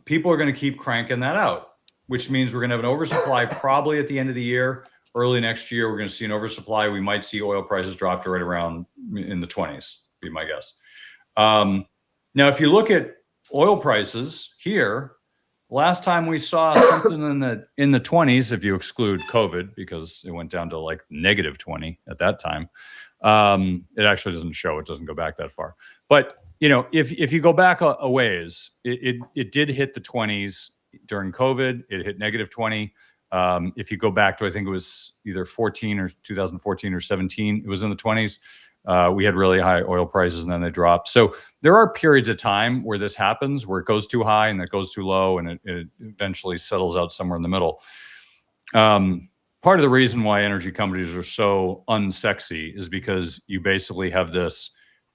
people are going to keep cranking that out, which means we're going to have an oversupply probably at the end of the year. Early next year, we're going to see an oversupply. We might see oil prices drop to right around in the 20s, be my guess. Now, if you look at oil prices here, last time we saw something in the 20s, if you exclude COVID, because it went down to like -20 at that time. It actually doesn't show. It doesn't go back that far. But if you go back a ways, it did hit the 20s during COVID. It hit -20. If you go back to, I think it was either 2014 or 17, it was in the 20s. We had really high oil prices and then they dropped. So there are periods of time where this happens, where it goes too high and it goes too low, and it eventually settles out somewhere in the middle. Part of the reason why energy companies are so unsexy is because you basically have this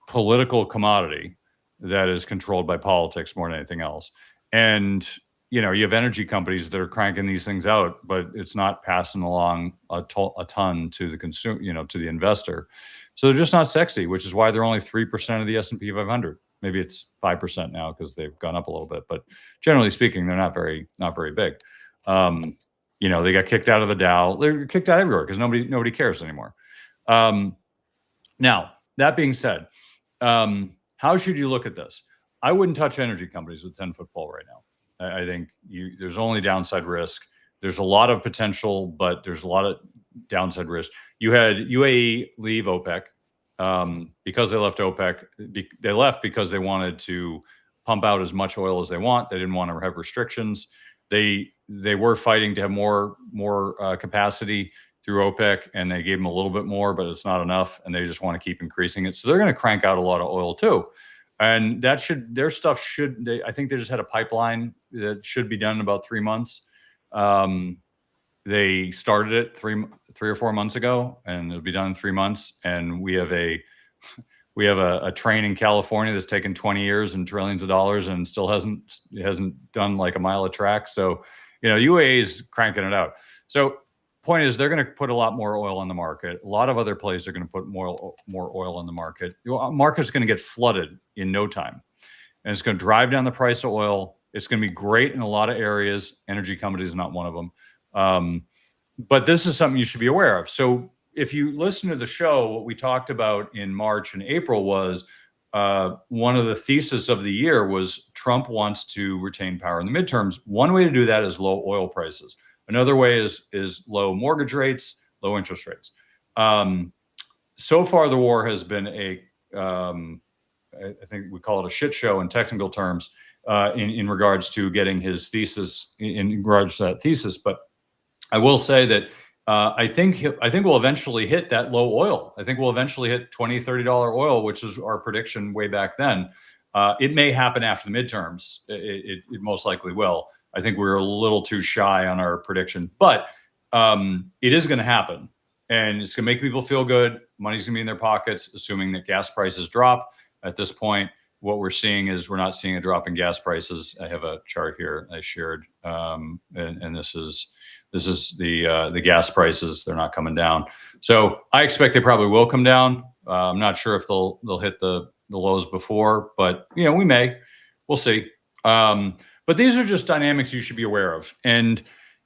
political commodity that is controlled by politics more than anything else. And you have energy companies that are cranking these things out, but it's not passing along a ton to the consumer, to the investor. So they're just not sexy, which is why they're only 3% of the S&P 500. Maybe it's 5% now because they've gone up a little bit, but generally speaking, they're not very big. They got kicked out of the Dow. They're kicked out everywhere because nobody cares anymore. Now, that being said, how should you look at this? I wouldn't touch energy companies with 10-foot pole right now. I think there's only downside risk. There's a lot of potential, but there's a lot of downside risk. You had UAE leave OPEC because they left OPEC. They left because they wanted to pump out as much oil as they want. They didn't want to have restrictions. They were fighting to have more capacity through OPEC, and they gave them a little bit more, but it's not enough, and they just want to keep increasing it. So they're going to crank out a lot of oil too. And I think they just had a pipeline that should be done in about 3 months. They started it three or 4 months ago, and it'll be done in 3 months. And we have a train in California that's taken 20 years and trillions of dollars and still hasn't done like a mile of track. So, UAE is cranking it out. So point is, they're going to put a lot more oil on the market. A lot of other places are going to put more oil on the market. The market's going to get flooded in no time, and it's going to drive down the price of oil. It's going to be great in a lot of areas. Energy companies is not one of them. But this is something you should be aware of. So if you listen to the show, what we talked about in March and April was one of the thesis of the year was Trump wants to retain power in the midterms. One way to do that is low oil prices. Another way is low mortgage rates, low interest rates. So far, the war has been I think we call it a shit show in technical terms in regards to getting his thesis, in regards to that thesis. But I will say that I think we'll eventually hit that low oil. I think we'll eventually hit $20, $30 oil, which is our prediction way back then. It may happen after the midterms. It most likely will. I think we're a little too shy on our prediction, but it is going to happen, and it's going to make people feel good. Money's going to be in their pockets, assuming that gas prices drop. At this point, what we're seeing is we're not seeing a drop in gas prices. I have a chart here I shared, and this is the gas prices. They're not coming down. So I expect they probably will come down. I'm not sure if they'll hit the lows before, but we may. We'll see. But these are just dynamics you should be aware of. And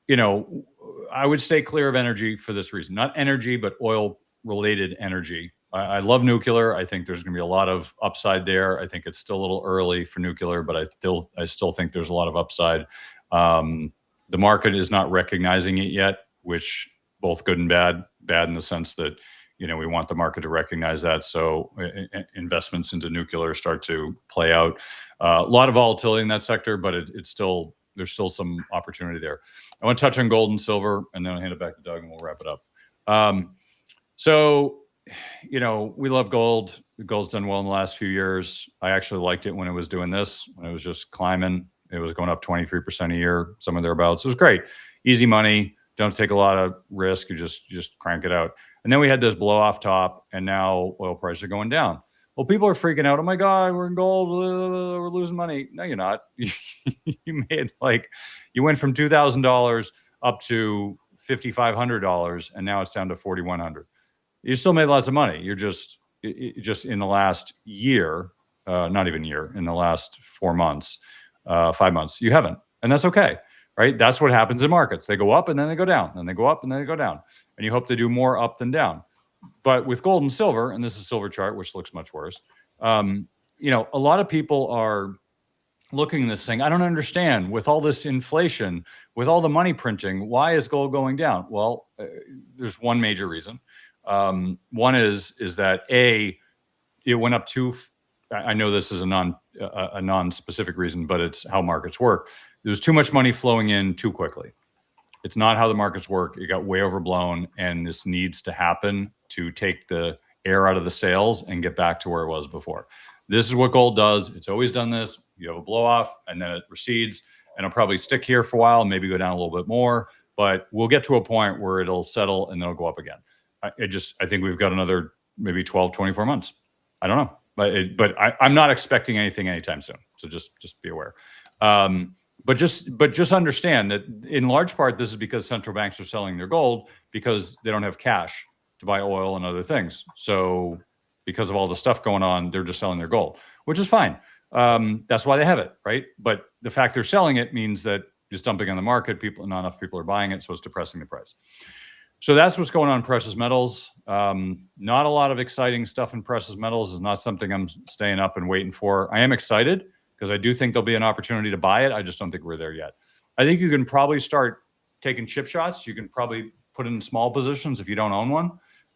I would stay clear of energy for this reason. Not energy, but oil-related energy. I love nuclear. I think there's going to be a lot of upside there. I think it's still a little early for nuclear, but I still think there's a lot of upside. The market is not recognizing it yet, which both good and bad. Bad in the sense that we want the market to recognize that. So investments into nuclear start to play out. A lot of volatility in that sector, but there's still some opportunity there. I want to touch on gold and silver, and then I'll hand it back to Doug, and we'll wrap it up. So we love gold. Gold's done well in the last few years. I actually liked it when it was doing this, when it was just climbing. It was going up 23% a year, somewhere thereabouts. It was great. Easy money. Don't take a lot of risk. You just crank it out. And then we had this blow off top, and now oil prices are going down. Well, people are freaking out. Oh my God, we're in gold. We're losing money. No, you're not. You went from $2,000 up to $5,500, and now it's down to $4,100. You still made lots of money. You're just in the last year, not even year, in the last 4 months, 5 months, you haven't. And that's okay, right? That's what happens in markets. They go up and then they go down, and they go up and then they go down. And you hope they do more up than down. But with gold and silver, and this is a silver chart, which looks much worse, a lot of people are looking at this saying, I don't understand, with all this inflation, with all the money printing, why is gold going down? Well, there's one major reason. One is that it went up I know this is a non-specific reason, but it's how markets work. There's too much money flowing in too quickly. It's not how the markets work. It got way overblown, and this needs to happen to take the air out of the sails and get back to where it was before. This is what gold does. It's always done this. You have a blow off, and then it recedes, and it'll probably stick here for a while, maybe go down a little bit more, but we'll get to a point where it'll settle and then it'll go up again. I think we've got another maybe 12, 24 months. I don't know, but I'm not expecting anything anytime soon. So just be aware. But just understand that in large part, this is because central banks are selling their gold because they don't have cash to buy oil and other things. So because of all the stuff going on, they're just selling their gold, which is fine. That's why they have it, right? But the fact they're selling it means that it's dumping on the market. Not enough people are buying it, so it's depressing the price. So that's what's going on in precious metals. Not a lot of exciting stuff in precious metals. Is not something I'm staying up and waiting for. I am excited because I do think there'll be an opportunity to buy it. I just don't think we're there yet. I think you can probably start taking chip shots. You can probably put in small positions if you don't own one.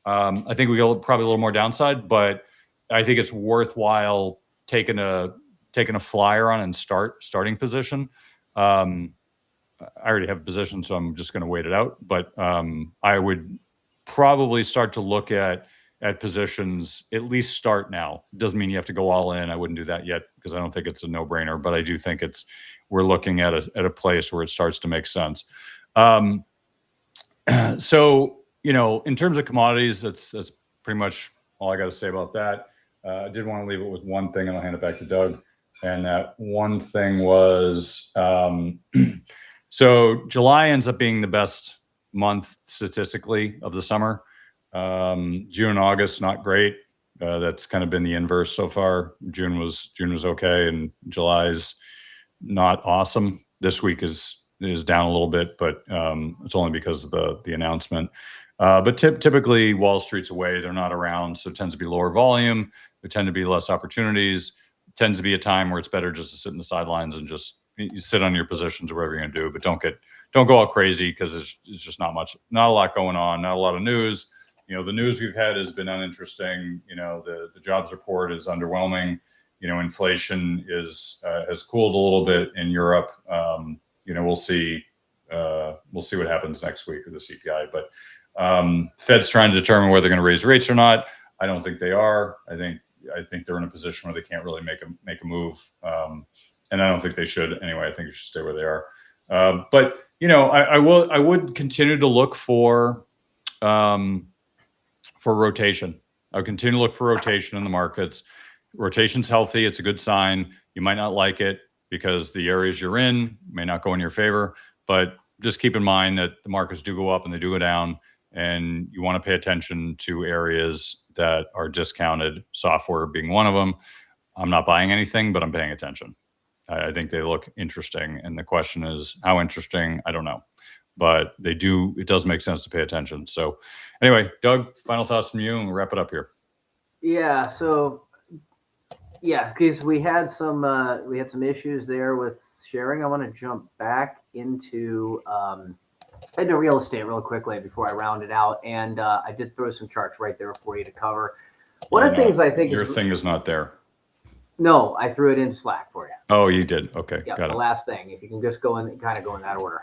I think we go probably a little more downside, but I think it's worthwhile taking a flyer on and starting position. I already have a position, so I'm just going to wait it out. But I would probably start to look at positions, at least start now. Doesn't mean you have to go all in. I wouldn't do that yet because I don't think it's a no-brainer, but I do think we're looking at a place where it starts to make sense. So, in terms of commodities, that's pretty much all I got to say about that. I did want to leave it with one thing, and I'll hand it back to Doug. And that one thing was, so July ends up being the best month statistically of the summer. June and August, not great. That's kind of been the inverse so far. June was okay, and July's not awesome. This week is down a little bit, but it's only because of the announcement. But typically Wall Street's away; they're not around, so it tends to be lower volume. There tend to be less opportunities. It tends to be a time where it's better just to sit in the sidelines and just you sit on your positions or whatever you're going to do, but don't go all crazy because it's just not a lot going on, not a lot of news. The news we've had has been uninteresting. The jobs report is underwhelming. Inflation has cooled a little bit in Europe. We'll see what happens next week with the CPI, but Fed's trying to determine whether they're going to raise rates or not. I don't think they are. I think they're in a position where they can't really make a move. And I don't think they should anyway. I think they should stay where they are. But I would continue to look for rotation. I would continue to look for rotation in the markets. rotation's healthy. It's a good sign. You might not like it because the areas you're in may not go in your favor, but just keep in mind that the markets do go up and they do go down, and you want to pay attention to areas that are discounted, software being one of them. I'm not buying anything, but I'm paying attention. I think they look interesting. And the question is, how interesting? I don't know. But it does make sense to pay attention. So anyway, Doug, final thoughts from you, and we'll wrap it up here. Yeah. So yeah, because we had some issues there with sharing. I want to jump back into real estate real quickly before I round it out, and I did throw some charts right there for you to cover. One of the things I think your thing is not there. No, I threw it in Slack for you. Oh, you did. Okay, yeah, got the it. last thing, if you can just go in in that order.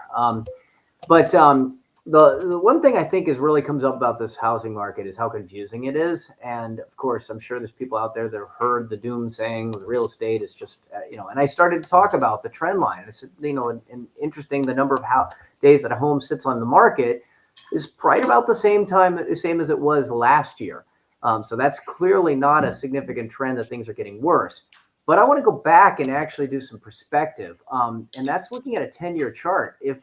The one thing I think is really comes up about this housing market is how confusing it is. And of course, I'm sure there's people out there that have heard the doom saying with real estate is just, and I started to talk about the trend line. It's, and interesting, the number of days that a home sits on the market is right about the same as it was last year. So that's clearly not a significant trend that things are getting worse. But I want to go back and actually do some perspective. And that's looking at a 10-year chart. If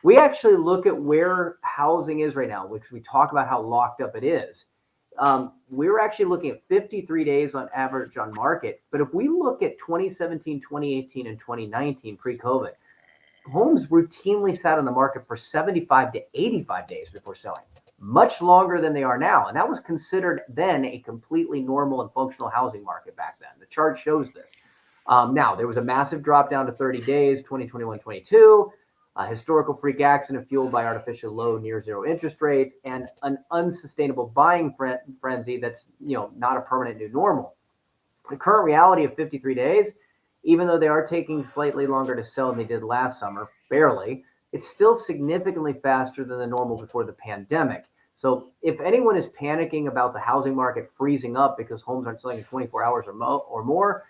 we actually look at where housing is right now, which we talk about how locked up it is, we're actually looking at 53 days on average on market. But if we look at 2017, 2018, and 2019 pre-COVID, homes routinely sat on the market for 75 to 85 days before selling, much longer than they are now. And that was considered then a completely normal and functional housing market back then. The chart shows this. Now, there was a massive drop down to 30 days, 2021, 22, historical freak accident fueled by artificial low near zero interest rates, and an unsustainable buying frenzy that's not a permanent new normal. The current reality of 53 days, even though they are taking slightly longer to sell than they did last summer, barely, it's still significantly faster than the normal before the pandemic. So if anyone is panicking about the housing market freezing up because homes aren't selling in 24 hours or more,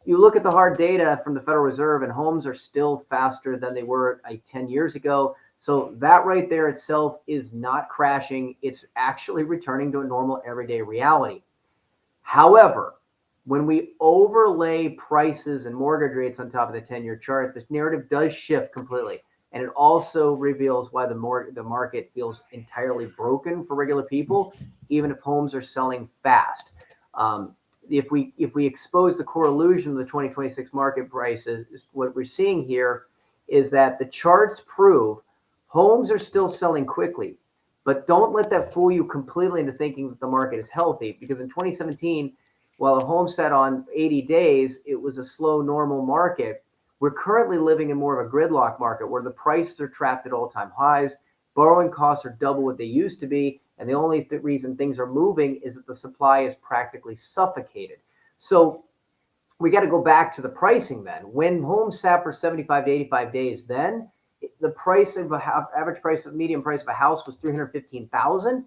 you look at the hard data from the Federal Reserve, and homes are still faster than they were 10 years ago. So that right there itself is not crashing. It's actually returning to a normal everyday reality. However, when we overlay prices and mortgage rates on top of the 10-year chart, this narrative does shift completely. And it also reveals why the market feels entirely broken for regular people, even if homes are selling fast. If we expose the core illusion of the 2026 market prices, what we're seeing here is that the charts prove homes are still selling quickly. But don't let that fool you completely into thinking that the market is healthy, because in 2017, while a home sat on 80 days, it was a slow, normal market. We're currently living in more of a gridlock market where the prices are trapped at all-time highs. Borrowing costs are double what they used to be. And the only reason things are moving is that the supply is practically suffocated. So we got to go back to the pricing then. When homes sat for 75 to 85 days, then the price of median price of a house was $315,000.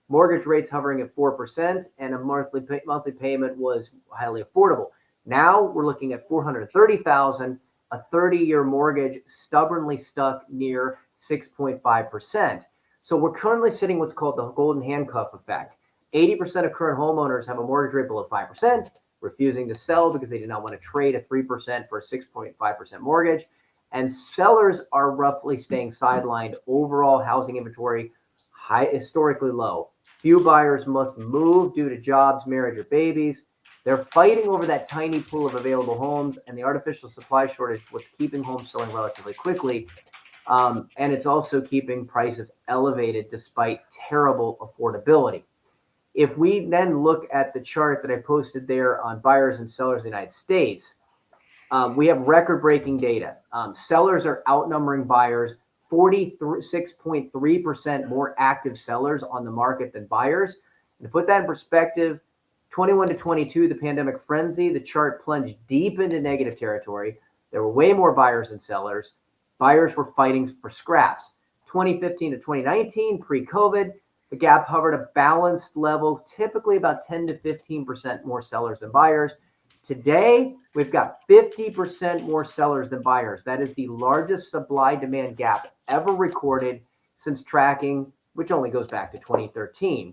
Mortgage rates hovering at 4%, and a monthly payment was highly affordable. Now we're looking at $430,000, a 30-year mortgage stubbornly stuck near 6.5%. So we're currently sitting what's called the golden handcuff effect. 80% of current homeowners have a mortgage rate below 5%, refusing to sell because they do not want to trade a 3% for a 6.5% mortgage. And sellers are roughly staying sidelined. Overall housing inventory historically low. Few buyers must move due to jobs, marriage, or babies. They're fighting over that tiny pool of available homes, and the artificial supply shortage was keeping homes selling relatively quickly. And it's also keeping prices elevated despite terrible affordability. If we then look at the chart that I posted there on buyers and sellers in the United States, we have record-breaking data. Sellers are outnumbering buyers. 46.3% more active sellers on the market than buyers. And to put that in perspective, 21 to 22, the pandemic frenzy, the chart plunged deep into negative territory. There were way more buyers than sellers. Buyers were fighting for scraps. 2015 to 2019, pre-COVID, the gap hovered a balanced level, typically about 10 to 15% more sellers than buyers. Today, we've got 50% more sellers than buyers. That is the largest supply-demand gap ever recorded since tracking, which only goes back to 2013.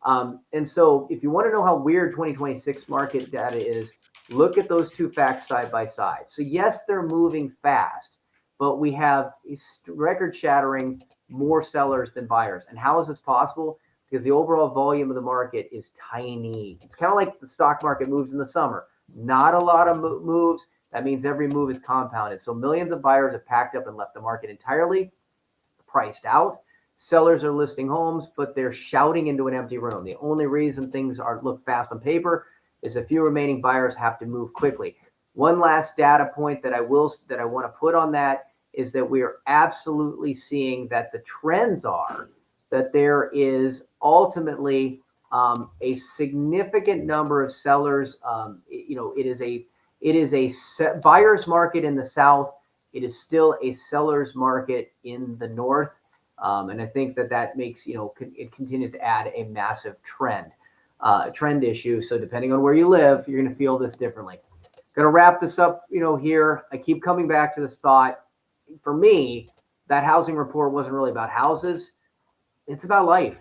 And so if you want to know how weird 2026 market data is, look at those two facts side by side. So yes, they're moving fast, but we have record-shattering more sellers than buyers. And how is this possible? Because the overall volume of the market is tiny. It's kind of like the stock market moves in the summer. Not a lot of moves. That means every move is compounded. So millions of buyers have packed up and left the market entirely priced out. Sellers are listing homes, but they're shouting into an empty room. The only reason things look fast on paper is a few remaining buyers have to move quickly. One last data point that I want to put on that is that we are absolutely seeing that the trends are that there is ultimately a significant number of sellers. It is a buyer's market in the South. It is still a seller's market in the North. And I think that makes, it continues to add a massive trend issue. So depending on where you live, you're going to feel this differently. Going to wrap this up, here. I keep coming back to this thought. For me, that housing report wasn't really about houses. It's about life.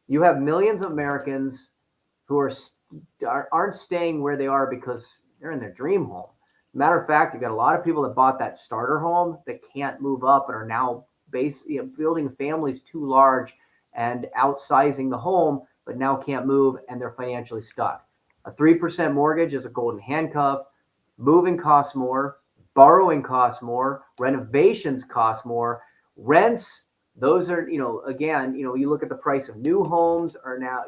You have millions of Americans who aren't staying where they are because they're in their dream home. Matter of fact, you've got a lot of people that bought that starter home that can't move up and are now building families too large and outsizing the home, but now can't move and they're financially stuck. A 3% mortgage is a golden handcuff. Moving costs more. Borrowing costs more. Renovations cost more. Rents, those are, again, you look at the price of new homes are now,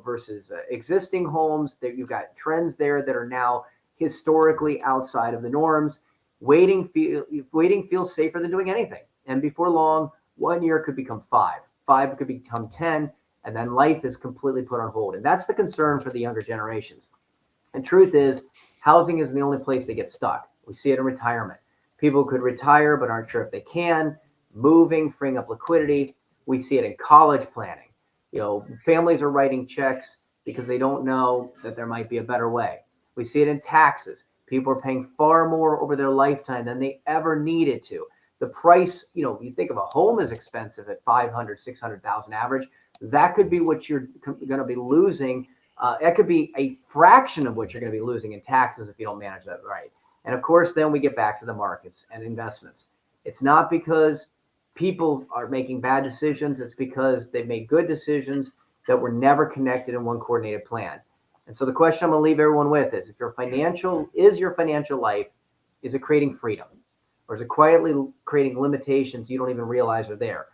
versus existing homes. That you've got trends there that are now historically outside of the norms. Waiting feels safer than doing anything. And before long, 1 year could become 5. 5 could become 10. And then life is completely put on hold. And that's the concern for the younger generations. And truth is, housing isn't the only place they get stuck. We see it in retirement. People could retire but aren't sure if they can. Moving, freeing up liquidity. We see it in college planning. Families are writing checks because they don't know that there might be a better way. We see it in taxes. People are paying far more over their lifetime than they ever needed to. The price, you think of a home is expensive at $500,000, $600,000 average. That could be what you're going to be losing. That could be a fraction of what you're going to be losing in taxes if you don't manage that right. And of course, then we get back to the markets and investments. It's not because people are making bad decisions. It's because they made good decisions that were never connected in one coordinated plan. And so the question I'm going to leave everyone with is, your financial life, is it creating freedom? Or is it quietly creating limitations you don't even realize are there?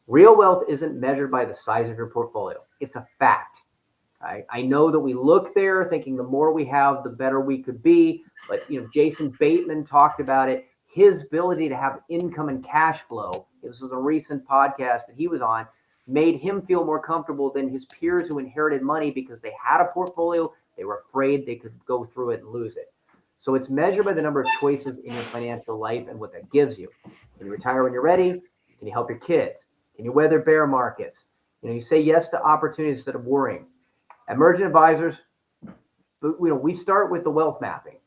Real wealth isn't measured by the size of your portfolio. It's a fact. I know that we look there thinking the more we have, the better we could be. But, Jason Bateman talked about it. His ability to have income and cash flow, this was a recent podcast that he was on, made him feel more comfortable than his peers who inherited money because they had a portfolio. They were afraid they could go through it and lose it. So it's measured by the number of choices in your financial life and what that gives you. Can you retire when you're ready? Can you help your kids? Can you weather bear markets? You say yes to opportunities instead of worrying. At Emergent Advisors, we start with the wealth mapping.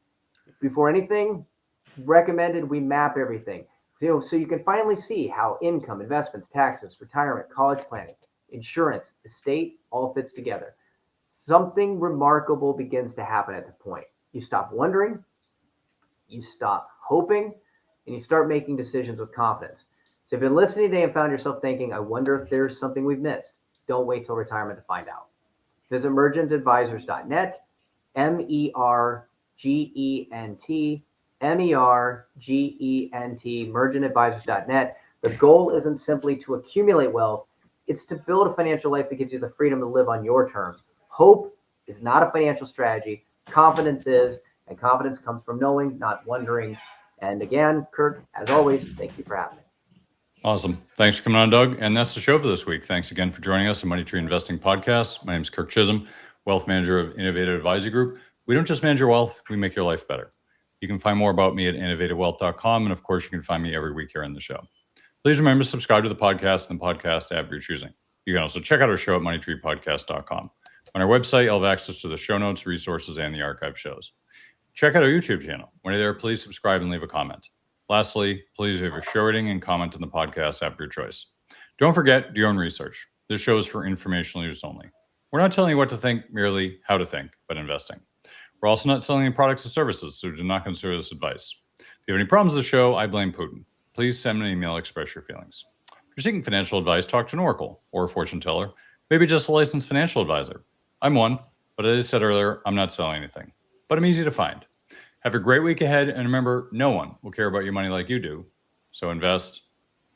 Before anything recommended, we map everything. So you can finally see how income, investments, taxes, retirement, college planning, insurance, estate all fits together. Something remarkable begins to happen at the point. You stop wondering, you stop hoping, and you start making decisions with confidence. So if you've been listening today and found yourself thinking, I wonder if there's something we've missed, don't wait till retirement to find out. Visit emergentadvisors.net, MERGENT, emergentadvisors.net. The goal isn't simply to accumulate wealth. It's to build a financial life that gives you the freedom to live on your terms. Hope is not a financial strategy. Confidence is, and confidence comes from knowing, not wondering. And again, Kurt, as always, thank you for having me. Awesome. Thanks for coming on, Doug. And that's the show for this week. Thanks again for joining us on Money Tree Investing Podcast. My name is Kirk Chisholm, Wealth Manager of Innovative Advisory Group. We don't just manage your wealth, we make your life better. You can find more about me at innovativewealth.com. And of course, you can find me every week here on the show. Please remember to subscribe to the podcast and the podcast app you're choosing. You can also check out our show at moneytreepodcast.com. On our website, you'll have access to the show notes, resources, and the archive shows. Check out our YouTube channel. When you're there, please subscribe and leave a comment. Lastly, please leave a share rating and comment on the podcast app of your choice. Don't forget, do your own research. This show is for informational use only. We're not telling you what to think, merely how to think about investing. We're also not selling any products or services, so do not consider this advice. If you have any problems with the show, I blame Putin. Please send me an email, express your feelings. If you're seeking financial advice, talk to an oracle or a fortune teller, maybe just a licensed financial advisor. I'm one, but as I said earlier, I'm not selling anything. But I'm easy to find. Have a great week ahead, and remember, no one will care about your money like you do. So invest